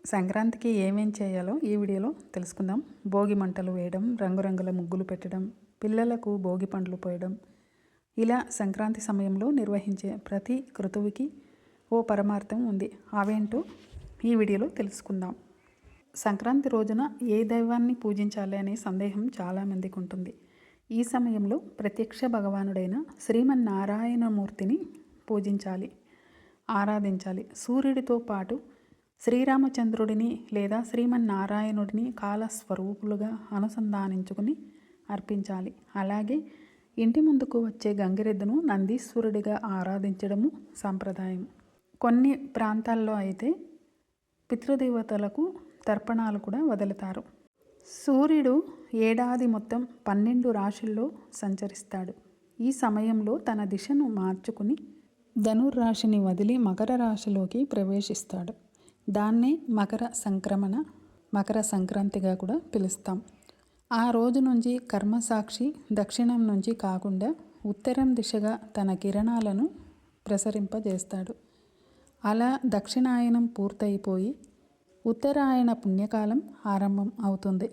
సంక్రాంతికి ఏమేం చేయాలో ఈ వీడియోలో తెలుసుకుందాం. భోగి మంటలు వేయడం, రంగురంగుల ముగ్గులు పెట్టడం, పిల్లలకు భోగి పండ్లు పోయడం, ఇలా సంక్రాంతి సమయంలో నిర్వహించే ప్రతి క్రతువుకి ఓ పరమార్థం ఉంది. అవేంటో ఈ వీడియోలో తెలుసుకుందాం. సంక్రాంతి రోజున ఏ దైవాన్ని పూజించాలి అనే సందేహం చాలామందికి ఉంటుంది. ఈ సమయంలో ప్రత్యక్ష భగవానుడైన శ్రీమన్నారాయణమూర్తిని పూజించాలి, ఆరాధించాలి. సూర్యుడితో పాటు శ్రీరామచంద్రుడిని లేదా శ్రీమన్నారాయణుడిని కాలస్వరూపులుగా అనుసంధానించుకుని అర్పించాలి. అలాగే ఇంటి ముందుకు వచ్చే గంగిరెద్దును నందీశ్వరుడిగా ఆరాధించడము సంప్రదాయం. కొన్ని ప్రాంతాల్లో అయితే పితృదేవతలకు తర్పణాలు కూడా వదులుతారు. సూర్యుడు ఏడాది మొత్తం 12 రాశుల్లో సంచరిస్తాడు. ఈ సమయంలో తన దిశను మార్చుకుని ధనుర్రాశిని వదిలి మకర రాశిలోకి ప్రవేశిస్తాడు. దాన్నే మకర సంక్రాంతిగా కూడా పిలుస్తాం. ఆ రోజు నుంచి కర్మసాక్షి దక్షిణం నుంచి కాకుండా ఉత్తరం దిశగా తన కిరణాలను ప్రసరింపజేస్తాడు. అలా దక్షిణాయనం పూర్తయిపోయి ఉత్తరాయణ పుణ్యకాలం ఆరంభం అవుతుంది.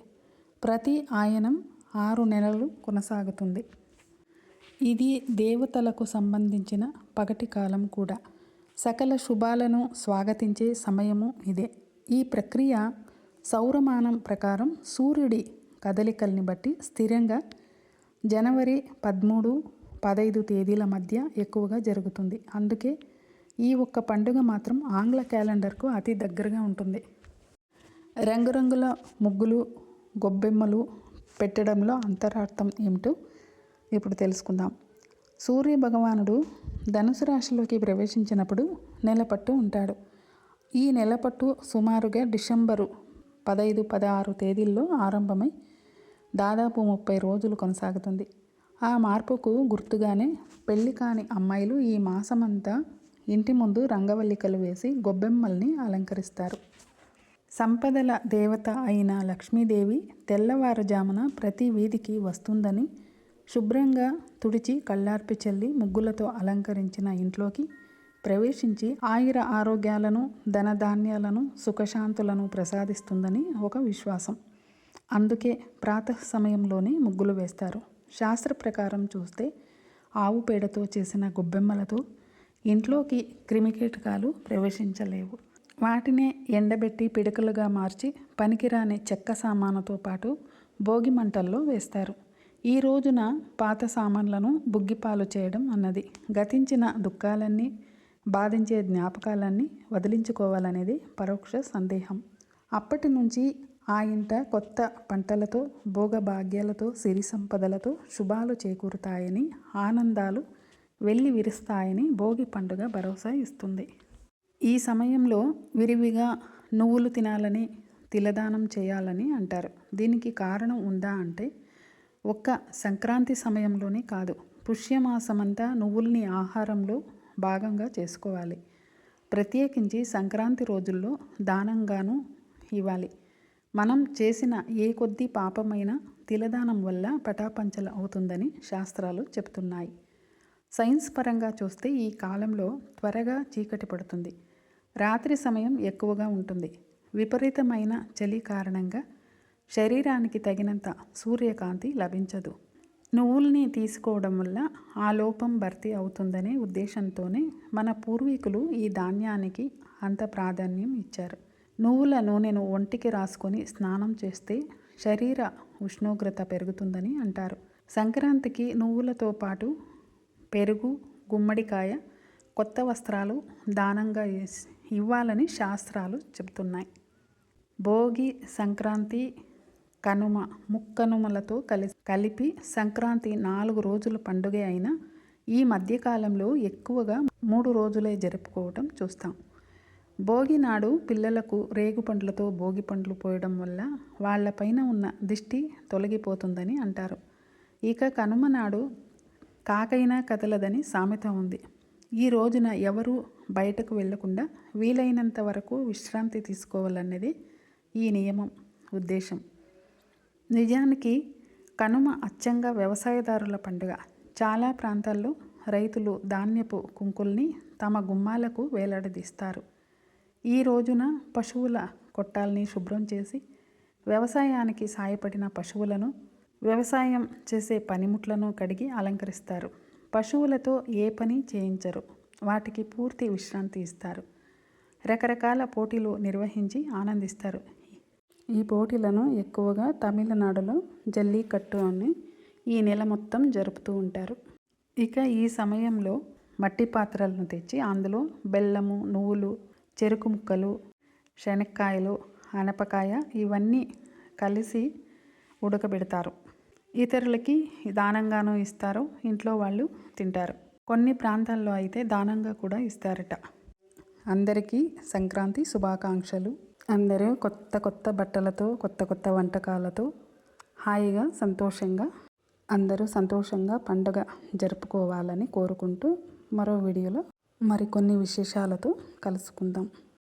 ప్రతి ఆయనం 6 నెలలు కొనసాగుతుంది. ఇది దేవతలకు సంబంధించిన పగటి కాలం కూడా. సకల శుభాలను స్వాగతించే సమయము ఇదే. ఈ ప్రక్రియ సౌరమానం ప్రకారం సూర్యుడి కదలికల్ని బట్టి స్థిరంగా జనవరి 13, 15 తేదీల మధ్య ఎక్కువగా జరుగుతుంది. అందుకే ఈ ఒక్క పండుగ మాత్రం ఆంగ్ల క్యాలెండర్కు అతి దగ్గరగా ఉంటుంది. రంగురంగుల ముగ్గులు, గొబ్బెమ్మలు పెట్టడంలో అంతరార్థం ఏమిటో ఇప్పుడు తెలుసుకుందాం. సూర్య భగవానుడు ధనుసు రాశిలోకి ప్రవేశించినప్పుడు నెలపట్టు ఉంటాడు. ఈ నెలపట్టు సుమారుగా డిసెంబరు 15, 16 తేదీల్లో ఆరంభమై దాదాపు 30 రోజులు కొనసాగుతుంది. ఆ మార్పుకు గుర్తుగానే పెళ్లి కాని అమ్మాయిలు ఈ మాసమంతా ఇంటి ముందు రంగవల్లికలు వేసి గొబ్బెమ్మల్ని అలంకరిస్తారు. సంపదల దేవత అయిన లక్ష్మీదేవి తెల్లవారుజామున ప్రతి వీధికి వస్తుందని శుభ్రంగా తుడిచి కళ్ళార్పి చల్లి ముగ్గులతో అలంకరించిన ఇంట్లోకి ప్రవేశించి ఆయుర ఆరోగ్యాలను, ధనధాన్యాలను, సుఖశాంతులను ప్రసాదిస్తుందని ఒక విశ్వాసం. అందుకే ప్రాతః సమయంలోనే ముగ్గులు వేస్తారు. శాస్త్ర ప్రకారం చూస్తే ఆవు పేడతో చేసిన గొబ్బెమ్మలతో ఇంట్లోకి క్రిమికీటకాలు ప్రవేశించలేవు. వాటినే ఎండబెట్టి పిడకలుగా మార్చి పనికిరాని చెక్క సామానుతో పాటు భోగి మంటల్లో వేస్తారు. ఈ రోజున పాత సామాన్లను బుగ్గిపాలు చేయడం అన్నది గతించిన దుఃఖాలన్నీ, బాధించే జ్ఞాపకాలన్నీ వదిలించుకోవాలనేది పరోక్ష సందేహం. అప్పటి నుంచి ఆ ఇంట కొత్త పంటలతో, భోగభాగ్యాలతో, సిరి సంపదలతో శుభాలు చేకూరుతాయని, ఆనందాలు వెల్లి విరుస్తాయని భోగి పండుగ భరోసా ఇస్తుంది. ఈ సమయంలో విరివిగా నువ్వులు తినాలని, తిలదానం చేయాలని అంటారు. దీనికి కారణం ఉందా అంటే ఒక్క సంక్రాంతి సమయంలోనే కాదు, పుష్యమాసమంతా నువ్వుల్ని ఆహారంలో భాగంగా చేసుకోవాలి. ప్రత్యేకించి సంక్రాంతి రోజుల్లో దానంగాను ఇవ్వాలి. మనం చేసిన ఏ కొద్ది పాపమైనా తిలదానం వల్ల పటాపంచల అవుతుందని శాస్త్రాలు చెబుతున్నాయి. సైన్స్ పరంగా చూస్తే ఈ కాలంలో త్వరగా చీకటి పడుతుంది. రాత్రి సమయం ఎక్కువగా ఉంటుంది. విపరీతమైన చలి కారణంగా శరీరానికి తగినంత సూర్యకాంతి లభించదు. నువ్వుల్ని తీసుకోవడం వల్ల ఆ లోపం భర్తీ అవుతుందనే ఉద్దేశంతోనే మన పూర్వీకులు ఈ ధాన్యానికి అంత ప్రాధాన్యం ఇచ్చారు. నువ్వుల నూనెను ఒంటికి రాసుకొని స్నానం చేస్తే శరీర ఉష్ణోగ్రత పెరుగుతుందని అంటారు. సంక్రాంతికి నువ్వులతో పాటు పెరుగు, గుమ్మడికాయ, కొత్త వస్త్రాలు దానంగా ఇవ్వాలని శాస్త్రాలు చెబుతున్నాయి. భోగి, సంక్రాంతి, కనుమ, ముక్కనుమలతో కలిపి సంక్రాంతి 4 రోజుల పండుగ అయినా ఈ మధ్యకాలంలో ఎక్కువగా 3 రోజులే జరుపుకోవటం చూస్తాం. భోగి నాడు పిల్లలకు రేగుపండ్లతో భోగి పండ్లు పోయడం వల్ల వాళ్లపైన ఉన్న దిష్టి తొలగిపోతుందని అంటారు. ఇక కనుమ నాడు కాకైనా కదలదని సామెత ఉంది. ఈ రోజున ఎవరూ బయటకు వెళ్లకుండా వీలైనంత వరకు విశ్రాంతి తీసుకోవాలన్నది ఈ నియమం ఉద్దేశం. నిజానికి కనుమ అచ్చంగా వ్యవసాయదారుల పండుగ. చాలా ప్రాంతాల్లో రైతులు ధాన్యపు కుంకుల్ని తమ గుమ్మాలకు వేలాడదీస్తారు. ఈ రోజున పశువుల కొట్టాలని శుభ్రం చేసి వ్యవసాయానికి సాయపడిన పశువులను, వ్యవసాయం చేసే పనిముట్లను కడిగి అలంకరిస్తారు. పశువులతో ఏ పని చేయించరు, వాటికి పూర్తి విశ్రాంతి ఇస్తారు. రకరకాల పోటీలు నిర్వహించి ఆనందిస్తారు. ఈ పోటీలను ఎక్కువగా తమిళనాడులో జల్లికట్టు అని ఈ నెల మొత్తం జరుపుతూ ఉంటారు. ఇక ఈ సమయంలో మట్టి పాత్రలను తెచ్చి అందులో బెల్లము, నువ్వులు, చెరుకు ముక్కలు, శనక్కాయలు, ఆనపకాయ ఇవన్నీ కలిసి ఉడకబెడతారు. ఇతరులకి దానంగాను ఇస్తారు, ఇంట్లో వాళ్ళు తింటారు. కొన్ని ప్రాంతాల్లో అయితే దానంగా కూడా ఇస్తారట. అందరికీ సంక్రాంతి శుభాకాంక్షలు. అందరూ కొత్త కొత్త బట్టలతో, కొత్త కొత్త వంటకాలతో హాయిగా అందరూ సంతోషంగా పండుగ జరుపుకోవాలని కోరుకుంటూ మరో వీడియోలో మరికొన్ని విశేషాలతో కలుసుకుందాం.